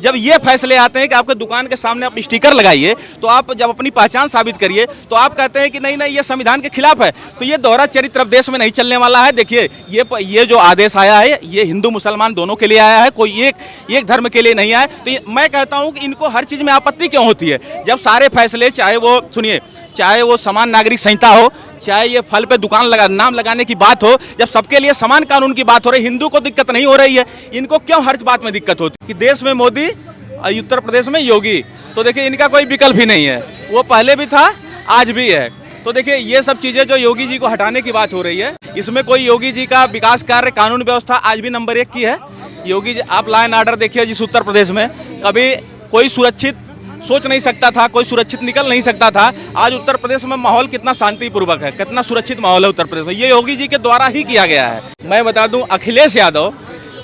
जब ये फैसले आते हैं कि आपके दुकान के सामने आप स्टिकर लगाइए, तो आप जब अपनी पहचान साबित करिए, तो आप कहते हैं कि नहीं नहीं ये संविधान के खिलाफ है। तो ये दोहरा चरित्र अब देश में नहीं चलने वाला है। देखिए ये जो आदेश आया है ये हिंदू मुसलमान दोनों के लिए आया है, कोई एक धर्म के लिए नहीं आया। तो मैं कहता हूँ कि इनको हर चीज़ में आपत्ति क्यों होती है, जब सारे फैसले चाहे वो समान नागरिक संहिता हो, चाहे ये फल पे दुकान नाम लगाने की बात हो, जब सबके लिए समान कानून की बात हो रही, हिंदू को दिक्कत नहीं हो रही है, इनको क्यों हर बात में दिक्कत होती है कि देश में मोदी और उत्तर प्रदेश में योगी। तो देखिए इनका कोई विकल्प ही नहीं है, वो पहले भी था आज भी है। तो देखिए ये सब चीज़ें जो योगी जी को हटाने की बात हो रही है, इसमें कोई योगी जी का विकास कार्य कानून व्यवस्था आज भी नंबर 1 की है। योगी जी आप लॉ एंड ऑर्डर देखिए, जिस उत्तर प्रदेश में कभी कोई सुरक्षित सोच नहीं सकता था, कोई सुरक्षित निकल नहीं सकता था, आज उत्तर प्रदेश में माहौल कितना शांतिपूर्वक है, कितना सुरक्षित माहौल है उत्तर प्रदेश में, ये योगी जी के द्वारा ही किया गया है। मैं बता दूं अखिलेश यादव,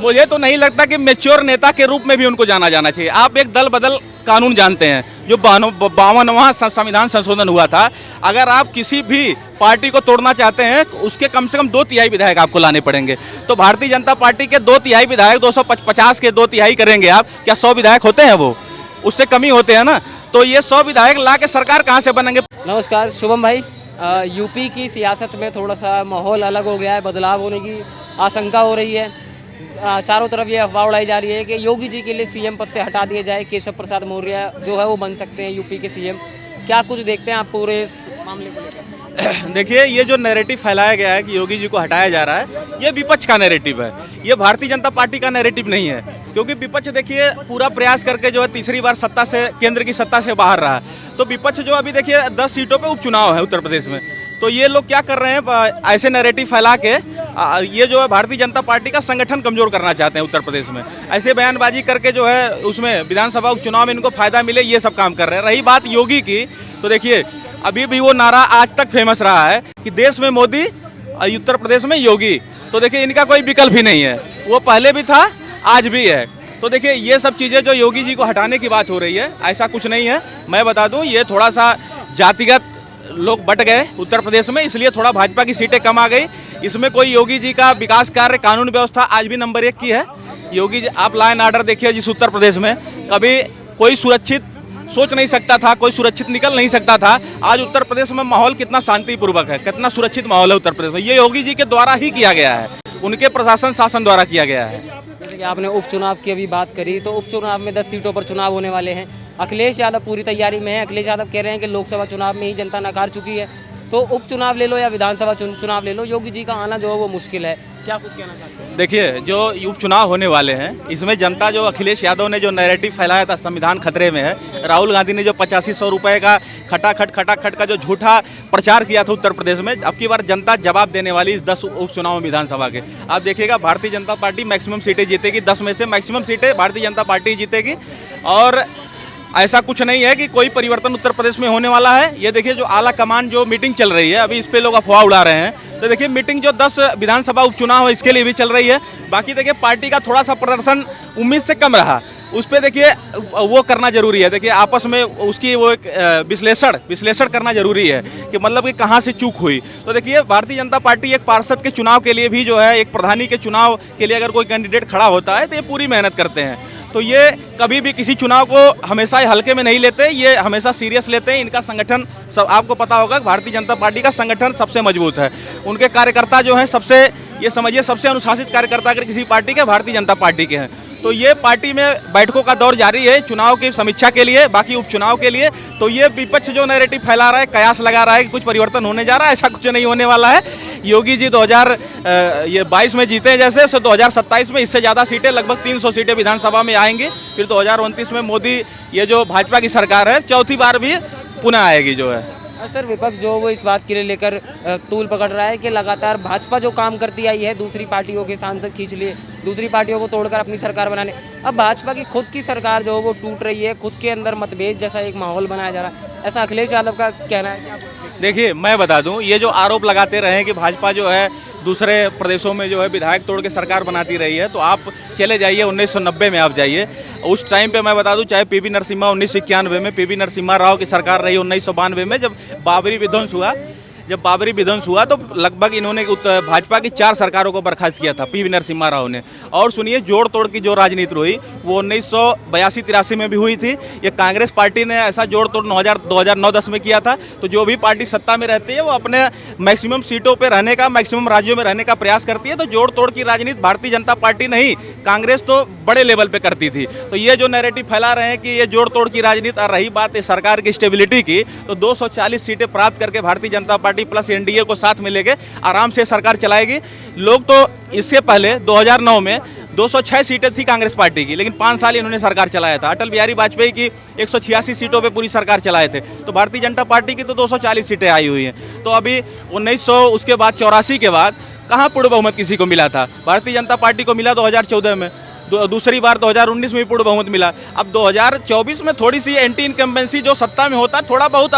मुझे तो नहीं लगता कि मैच्योर नेता के रूप में भी उनको जाना जाना चाहिए। आप एक दल बदल कानून जानते हैं, जो 52वां संविधान संशोधन हुआ था, अगर आप किसी भी पार्टी को तोड़ना चाहते हैं उसके कम से कम 2/3 विधायक आपको लाने पड़ेंगे। तो भारतीय जनता पार्टी के 2/3 विधायक 250 के 2/3 करेंगे आप, क्या 100 विधायक होते हैं? वो उससे कमी होते हैं ना। तो ये 100 विधायक ला के सरकार कहाँ से बनेंगे? नमस्कार शुभम भाई, यूपी की सियासत में थोड़ा सा माहौल अलग हो गया है, बदलाव होने की आशंका हो रही है। चारों तरफ ये अफवाह उड़ाई जा रही है कि योगी जी के लिए सीएम पद से हटा दिया जाए, केशव प्रसाद मौर्य जो है वो बन सकते हैं यूपी के सीएम। क्या कुछ देखते हैं आप पूरे इस मामले को लेकर? देखिए ये जो नैरेटिव फैलाया गया है कि योगी जी को हटाया जा रहा है, ये विपक्ष का नैरेटिव है, ये भारतीय जनता पार्टी का नैरेटिव नहीं है। क्योंकि विपक्ष देखिए पूरा प्रयास करके जो है तीसरी बार केंद्र की सत्ता से बाहर रहा। तो विपक्ष जो अभी देखिए 10 सीटों पे उपचुनाव है उत्तर प्रदेश में, तो ये लोग क्या कर रहे हैं, ऐसे नैरेटिव फैला के ये जो है भारतीय जनता पार्टी का संगठन कमजोर करना चाहते हैं उत्तर प्रदेश में। ऐसे बयानबाजी करके जो है उसमें विधानसभा उपचुनाव में इनको फायदा मिले, ये सब काम कर रहे हैं। रही बात योगी की, तो देखिए अभी भी वो नारा आज तक फेमस रहा है कि देश में मोदी और उत्तर प्रदेश में योगी। तो देखिए इनका कोई विकल्प ही नहीं है, वो पहले भी था आज भी है। तो देखिए ये सब चीज़ें जो योगी जी को हटाने की बात हो रही है, ऐसा कुछ नहीं है। मैं बता दूं ये थोड़ा सा जातिगत लोग बट गए उत्तर प्रदेश में, इसलिए थोड़ा भाजपा की सीटें कम आ गई। इसमें कोई योगी जी का विकास कार्य कानून व्यवस्था आज भी नंबर 1 की है। योगी जी आप लॉ एंड ऑर्डर देखिए, जिस उत्तर प्रदेश में कभी कोई सुरक्षित सोच नहीं सकता था, कोई सुरक्षित निकल नहीं सकता था, आज उत्तर प्रदेश में माहौल कितना शांतिपूर्वक है, कितना सुरक्षित माहौल है उत्तर प्रदेश में, ये योगी जी के द्वारा ही किया गया है, उनके प्रशासन शासन द्वारा किया गया है। जैसे कि आपने उपचुनाव की अभी बात करी, तो उपचुनाव में 10 सीटों पर चुनाव होने वाले हैं। अखिलेश यादव पूरी तैयारी में है। अखिलेश यादव कह रहे हैं कि लोकसभा चुनाव में ही जनता नकार चुकी है, तो उपचुनाव ले लो या विधानसभा चुनाव ले लो, योगी जी का आना जो है वो मुश्किल है। क्या कुछ कहना चाहते हैं? देखिए जो उपचुनाव होने वाले हैं, इसमें जनता जो अखिलेश यादव ने जो नैरेटिव फैलाया था संविधान खतरे में है, राहुल गांधी ने जो 8500 रुपये का खटाखट का जो झूठा प्रचार किया था उत्तर प्रदेश में, अब की बार जनता जवाब देने वाली इस 10 उपचुनाव विधानसभा के। आप देखिएगा भारतीय जनता पार्टी मैक्सिमम सीटें जीतेगी, 10 में से मैक्सिमम सीटें भारतीय जनता पार्टी जीतेगी। और ऐसा कुछ नहीं है कि कोई परिवर्तन उत्तर प्रदेश में होने वाला है। ये देखिए जो आला कमान जो मीटिंग चल रही है, अभी इस पे लोग अफवाह उड़ा रहे हैं, तो देखिए मीटिंग जो 10 विधानसभा उपचुनाव है इसके लिए भी चल रही है। बाकी देखिए पार्टी का थोड़ा सा प्रदर्शन उम्मीद से कम रहा, उस पर देखिए वो करना जरूरी है। देखिए आपस में उसकी वो एक विश्लेषण करना जरूरी है कि मतलब कि कहाँ से चूक हुई। तो देखिए भारतीय जनता पार्टी एक पार्षद के चुनाव के लिए भी जो है, एक प्रधानी के चुनाव के लिए अगर कोई कैंडिडेट खड़ा होता है तो ये पूरी मेहनत करते हैं। तो ये कभी भी किसी चुनाव को हमेशा ही हल्के में नहीं लेते, ये हमेशा सीरियस लेते हैं। इनका संगठन सब आपको पता होगा, भारतीय जनता पार्टी का संगठन सबसे मजबूत है। उनके कार्यकर्ता जो हैं सबसे, ये समझिए सबसे अनुशासित कार्यकर्ता अगर किसी पार्टी के भारतीय जनता पार्टी के हैं। तो ये पार्टी में बैठकों का दौर जारी है चुनाव की समीक्षा के लिए, बाकी उपचुनाव के लिए। तो ये विपक्ष जो नैरेटिव फैला रहा है, कयास लगा रहा है कि कुछ परिवर्तन होने जा रहा है, ऐसा कुछ नहीं होने वाला है। योगी जी 2022 में जीते जैसे, उससे 2027 में इससे ज़्यादा सीटें, लगभग 300 सीटें विधानसभा में आएंगी। फिर 2029 में मोदी, ये जो भाजपा की सरकार है, चौथी बार भी पुनः आएगी जो है। सर विपक्ष जो वो इस बात के लिए लेकर तूल पकड़ रहा है कि लगातार भाजपा जो काम करती आई है, दूसरी पार्टियों के सांसद खींच लिए, दूसरी पार्टियों को तोड़कर अपनी सरकार बनाने, अब भाजपा की खुद की सरकार जो वो टूट रही है, खुद के अंदर मतभेद जैसा एक माहौल बनाया जा रहा है, ऐसा अखिलेश यादव का कहना है। देखिए मैं बता दूं, ये जो आरोप लगाते रहे कि भाजपा जो है दूसरे प्रदेशों में जो है विधायक तोड़ के सरकार बनाती रही है, तो आप चले जाइए 1990 में, आप जाइए उस टाइम पे। मैं बता दूं चाहे पीवी नरसिम्हा 1991 में, पीवी नरसिम्हा राव की सरकार रही 1992 में जब बाबरी विध्वंस हुआ, जब बाबरी विध्वंस हुआ तो लगभग इन्होंने भाजपा की 4 सरकारों को बर्खास्त किया था पीवी नरसिम्हा राव ने। और सुनिए, जोड़ तोड़ की जो राजनीति हुई वो 1982-83 में भी हुई थी। ये कांग्रेस पार्टी ने ऐसा जोड़ तोड़ 2009-10 में किया था। तो जो भी पार्टी सत्ता में रहती है वो अपने मैक्सिमम सीटों पर रहने का, मैक्सिमम राज्यों में रहने का प्रयास करती है। तो जोड़ तोड़ की राजनीति भारतीय जनता पार्टी नहीं, कांग्रेस तो बड़े लेवल पे करती थी। तो ये जो नैरेटिव फैला रहे हैं कि ये जोड़ तोड़ की राजनीति, और रही बात है सरकार की स्टेबिलिटी की, तो 240 सीटें प्राप्त करके Bharatiya Janata party plus NDA को साथ में लेके आराम से सरकार चलाएगी। लोग तो इससे पहले 2009 में 206 सीटें थी कांग्रेस पार्टी की, लेकिन 5 साल इन्होंने सरकार चलाया था। अटल बिहारी वाजपेयी की 186 सीटों पे पूरी सरकार चलाए थे। तो भारतीय जनता पार्टी की तो 240 सीटें आई हुई हैं। तो अभी 1900 उसके बाद 84 के बाद कहाँ पूर्ण बहुमत किसी को मिला था? भारतीय जनता पार्टी को मिला 2014 में, दूसरी बार 2019 में पूर्ण बहुमत मिला। अब 2024 में थोड़ी सी एंटी इनकम्बेंसी जो सत्ता में होता थोड़ा बहुत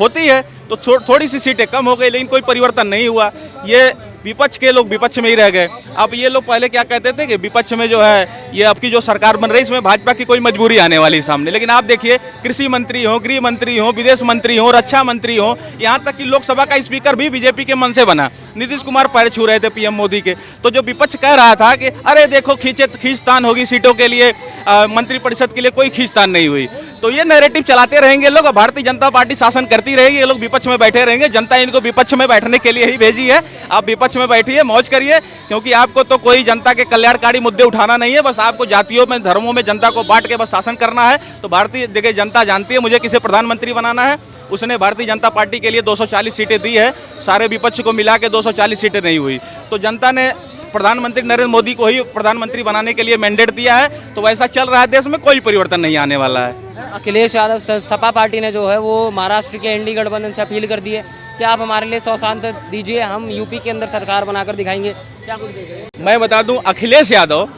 होती है, तो थोड़ी सी सीटें कम हो गई, लेकिन कोई परिवर्तन नहीं हुआ। ये विपक्ष के लोग विपक्ष में ही रह गए। अब ये लोग पहले क्या कहते थे कि विपक्ष में जो है ये अब की जो सरकार बन रही है इसमें भाजपा की कोई मजबूरी आने वाली सामने, लेकिन आप देखिए कृषि मंत्री हो, गृह मंत्री हो, विदेश मंत्री हो, रक्षा मंत्री हो, यहाँ तक कि लोकसभा का स्पीकर भी बीजेपी के मन से बना। नीतीश कुमार पैर छू रहे थे पीएम मोदी के। तो जो विपक्ष कह रहा था कि अरे देखो खींचतान होगी सीटों के लिए, मंत्रिपरिषद के लिए कोई खींचतान नहीं हुई। तो ये नैरेटिव चलाते रहेंगे लोग, भारतीय जनता पार्टी शासन करती रहेगी, ये लोग विपक्ष में बैठे रहेंगे। जनता इनको विपक्ष में बैठने के लिए ही भेजी है। आप विपक्ष में बैठिए, मौज करिए, क्योंकि आपको तो कोई जनता के कल्याणकारी मुद्दे उठाना नहीं है। बस आपको जातियों में, धर्मों में जनता को बांट के बस शासन करना है। तो भारतीय देखिए जनता जानती है मुझे किसे प्रधानमंत्री बनाना है। उसने भारतीय जनता पार्टी के लिए 240 सीटें दी है, सारे विपक्ष को मिला के 240 सीटें नहीं हुई। तो जनता ने प्रधानमंत्री नरेंद्र मोदी को ही प्रधानमंत्री बनाने के लिए मैंडेट दिया है। तो वैसा चल रहा है, देश में कोई परिवर्तन नहीं आने वाला है। अखिलेश यादव सपा पार्टी ने जो है वो महाराष्ट्र के एनडी गठबंधन से अपील कर दी है कि आप हमारे लिए 100 सांसद दीजिए, हम यूपी के अंदर सरकार बनाकर दिखाएंगे। क्या कुछ देख रहे हैं? मैं बता दूं, अखिलेश यादव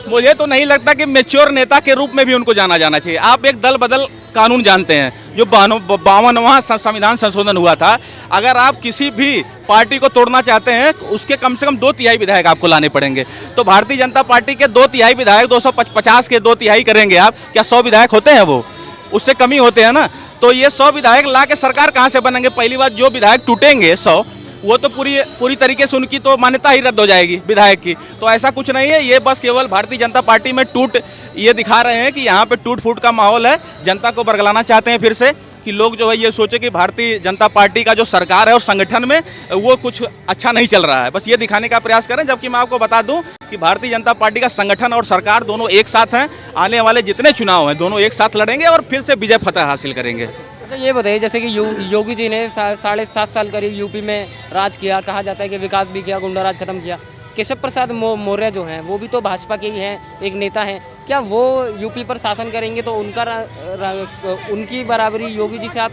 मुझे तो नहीं लगता कि मैच्योर नेता के रूप में भी उनको जाना चाहिए। आप एक दल बदल कानून जानते हैं, जो 52वां संविधान संशोधन हुआ था। अगर आप किसी भी पार्टी को तोड़ना चाहते हैं, उसके कम से कम 2/3 विधायक आपको लाने पड़ेंगे। तो भारतीय जनता पार्टी के 2/3 विधायक, 250 के 2/3 करेंगे आप, क्या 100 विधायक होते हैं? वो उससे कम ही होते हैं ना। तो ये 100 विधायक ला के सरकार कहाँ से बनेंगे? पहली बात, जो विधायक टूटेंगे 100, वो तो पूरी तरीके से उनकी तो मान्यता ही रद्द हो जाएगी विधायक की। तो ऐसा कुछ नहीं है, ये बस केवल भारतीय जनता पार्टी में ये दिखा रहे हैं कि यहाँ पे टूट फूट का माहौल है। जनता को बरगलाना चाहते हैं फिर से, कि लोग जो है ये सोचे कि भारतीय जनता पार्टी का जो सरकार है और संगठन में वो कुछ अच्छा नहीं चल रहा है। बस ये दिखाने का प्रयास करें। जबकि मैं आपको बता दूं कि भारतीय जनता पार्टी का संगठन और सरकार दोनों एक साथ हैं। आने वाले जितने चुनाव हैं दोनों एक साथ लड़ेंगे और फिर से विजय फतह हासिल करेंगे। तो ये बताइए, जैसे कि योगी जी ने 7.5 साल करीब यूपी में राज किया, कहा जाता है कि विकास भी किया, गुंडा राज खत्म किया। केशव प्रसाद मौर्य जो हैं वो भी तो भाजपा के ही हैं, एक नेता हैं। क्या वो यूपी पर शासन करेंगे तो उनकी बराबरी योगी जी से आप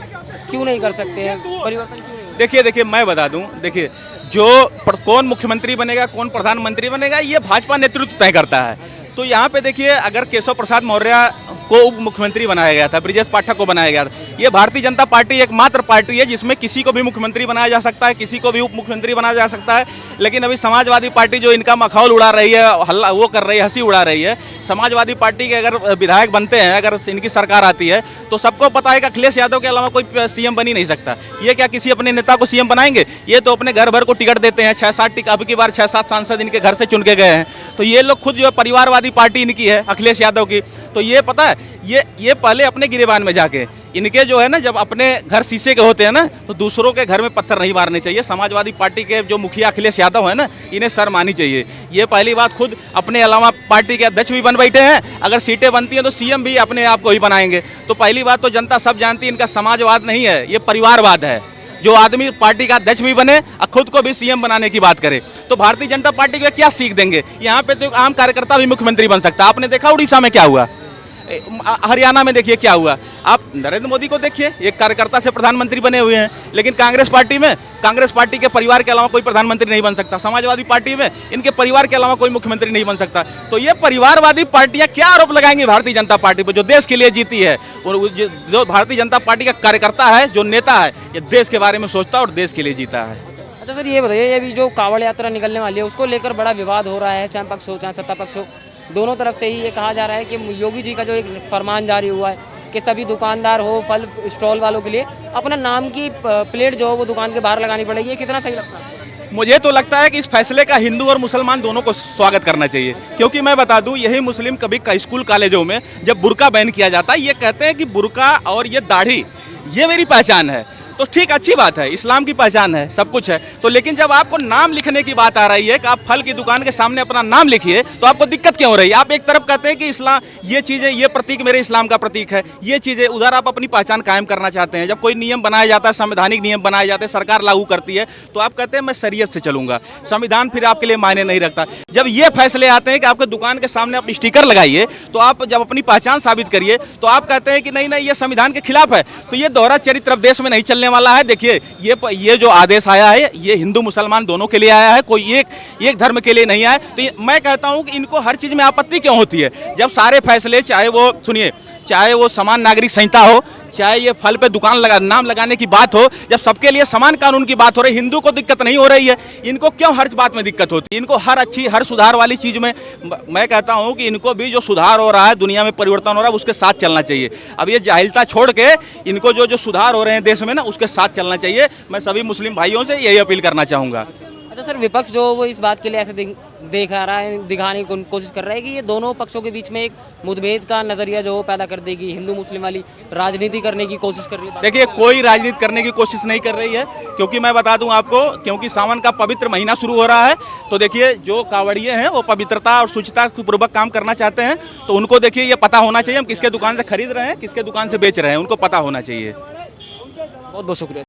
क्यों नहीं कर सकते हैं? परिवर्तन क्यों नहीं? देखिए मैं बता दूं, देखिए कौन मुख्यमंत्री बनेगा, कौन प्रधानमंत्री बनेगा, ये भाजपा नेतृत्व तय करता है। तो यहाँ पे देखिए, अगर केशव प्रसाद मौर्य को उप मुख्यमंत्री बनाया गया था, ब्रिजेश पाठक को बनाया गया था। ये भारतीय जनता पार्टी एकमात्र पार्टी है जिसमें किसी को भी मुख्यमंत्री बनाया जा सकता है, किसी को भी उप मुख्यमंत्री बनाया जा सकता है। लेकिन अभी समाजवादी पार्टी जो इनका मखौल उड़ा रही है, हल्ला वो कर रही है, हंसी उड़ा रही है। समाजवादी पार्टी के अगर विधायक बनते हैं, अगर इनकी सरकार आती है, तो सबको पता है कि अखिलेश यादव के अलावा कोई सीएम बन ही नहीं सकता। ये क्या किसी अपने नेता को सीएम बनाएंगे? ये तो अपने घर भर को टिकट देते हैं। 6-7 टिकट, अब की बार 6-7 सांसद इनके घर से चुन के गए हैं। तो ये लोग खुद जो है परिवारवादी पार्टी इनकी है, अखिलेश यादव की। तो ये पता है, ये पहले अपने गिरेबान में जाके इनके जो है ना, जब अपने घर शीशे के होते हैं ना, तो दूसरों के घर में पत्थर नहीं मारने चाहिए। समाजवादी पार्टी के जो मुखिया अखिलेश यादव है ना, इन्हें शर्म आनी चाहिए। ये पहली बात, खुद अपने अलावा पार्टी के अध्यक्ष भी बन बैठे हैं। अगर सीटें बनती हैं तो सीएम भी अपने आप को ही बनाएंगे। तो पहली बात तो जनता सब जानती है, इनका समाजवाद नहीं है, ये परिवारवाद है। जो आदमी पार्टी का अध्यक्ष भी बने और खुद को भी सीएम बनाने की बात करे, तो भारतीय जनता पार्टी को क्या सीख देंगे? यहाँ पे तो आम कार्यकर्ता भी मुख्यमंत्री बन सकता है। आपने देखा उड़ीसा में क्या हुआ, हरियाणा में देखिए क्या हुआ। आप नरेंद्र मोदी को देखिए, एक कार्यकर्ता से प्रधानमंत्री बने हुए हैं। लेकिन कांग्रेस पार्टी के परिवार के अलावा कोई प्रधानमंत्री नहीं बन सकता। समाजवादी पार्टी में इनके परिवार के अलावा कोई मुख्यमंत्री नहीं बन सकता। तो ये परिवारवादी पार्टियां क्या आरोप लगाएंगी भारतीय जनता पार्टी पर, जो देश के लिए जीती है? और जो भारतीय जनता पार्टी का कार्यकर्ता है, जो नेता है, ये देश के बारे में सोचता है और देश के लिए जीता है। अच्छा सर, ये बताइए, ये भी जो कांवड़ यात्रा निकलने वाली है उसको लेकर बड़ा विवाद हो रहा है, चाहे पक्ष हो चाहे सत्ता पक्ष हो, दोनों तरफ से ही ये कहा जा रहा है कि योगी जी का जो एक फरमान जारी हुआ है कि सभी दुकानदार हो, फल स्टॉल वालों के लिए अपना नाम की प्लेट जो हो वो दुकान के बाहर लगानी पड़ेगी, ये कितना सही लगता है? मुझे तो लगता है कि इस फैसले का हिंदू और मुसलमान दोनों को स्वागत करना चाहिए, क्योंकि मैं बता दूं यही मुस्लिम कभी स्कूल कॉलेजों में जब बुर्का बैन किया जाता है, ये कहते हैं कि बुर्का और ये दाढ़ी ये मेरी पहचान है। तो ठीक, अच्छी बात है, इस्लाम की पहचान है, सब कुछ है। तो लेकिन जब आपको नाम लिखने की बात आ रही है कि आप फल की दुकान के सामने अपना नाम लिखिए, तो आपको दिक्कत क्यों हो रही है? आप एक तरफ कहते हैं कि इस्लाम, ये चीज़ें, ये प्रतीक मेरे इस्लाम का प्रतीक है, ये चीज़ें, उधर आप अपनी पहचान कायम करना चाहते हैं। जब कोई नियम बनाया जाता है, संवैधानिक नियम बनाए जाते हैं, सरकार लागू करती है, तो आप कहते हैं मैं शरीयत से चलूंगा, संविधान फिर आपके लिए मायने नहीं रखता। जब ये फैसले आते हैं कि आपके दुकान के सामने आप स्टिकर लगाइए, तो आप जब अपनी पहचान साबित करिए, तो आप कहते हैं कि नहीं नहीं, ये संविधान के खिलाफ है। तो ये दोहरा चरित्र अब देश में नहीं चलने वाला है। देखिए, ये जो आदेश आया है, ये हिंदू मुसलमान दोनों के लिए आया है, कोई एक धर्म के लिए नहीं आया। तो मैं कहता हूं कि इनको हर चीज में आपत्ति क्यों होती है? जब सारे फैसले, चाहे वो सुनिए, चाहे वो समान नागरिक संहिता हो, चाहे ये फल पे दुकान नाम लगाने की बात हो, जब सबके लिए समान कानून की बात हो रही, हिंदू को दिक्कत नहीं हो रही है, इनको क्यों हर बात में दिक्कत होती है? इनको हर सुधार वाली चीज में, मैं कहता हूं कि इनको भी जो सुधार हो रहा है, दुनिया में परिवर्तन हो रहा है, उसके साथ चलना चाहिए। अब ये जाहिलता छोड़ के इनको जो सुधार हो रहे हैं देश में ना, उसके साथ चलना चाहिए। मैं सभी मुस्लिम भाइयों से यही अपील करना चाहूँगा। अच्छा सर, विपक्ष जो वो इस बात के लिए ऐसे दिखा रहा है, दिखाने की कोशिश कर रहा है कि ये दोनों पक्षों के बीच में एक मुठभेद का नजरिया जो पैदा कर देगी, हिंदू मुस्लिम वाली राजनीति करने की कोशिश कर रही है। देखिए, कोई राजनीति करने की कोशिश नहीं कर रही है, क्योंकि मैं बता दूं आपको, क्योंकि सावन का पवित्र महीना शुरू हो रहा है। तो देखिए, जो कांवड़िए हैं वो पवित्रता और शुचिता पूर्वक काम करना चाहते हैं, तो उनको देखिए ये पता होना चाहिए हम किसके दुकान से खरीद रहे हैं, किसके दुकान से बेच रहे हैं, उनको पता होना चाहिए। बहुत बहुत शुक्रिया।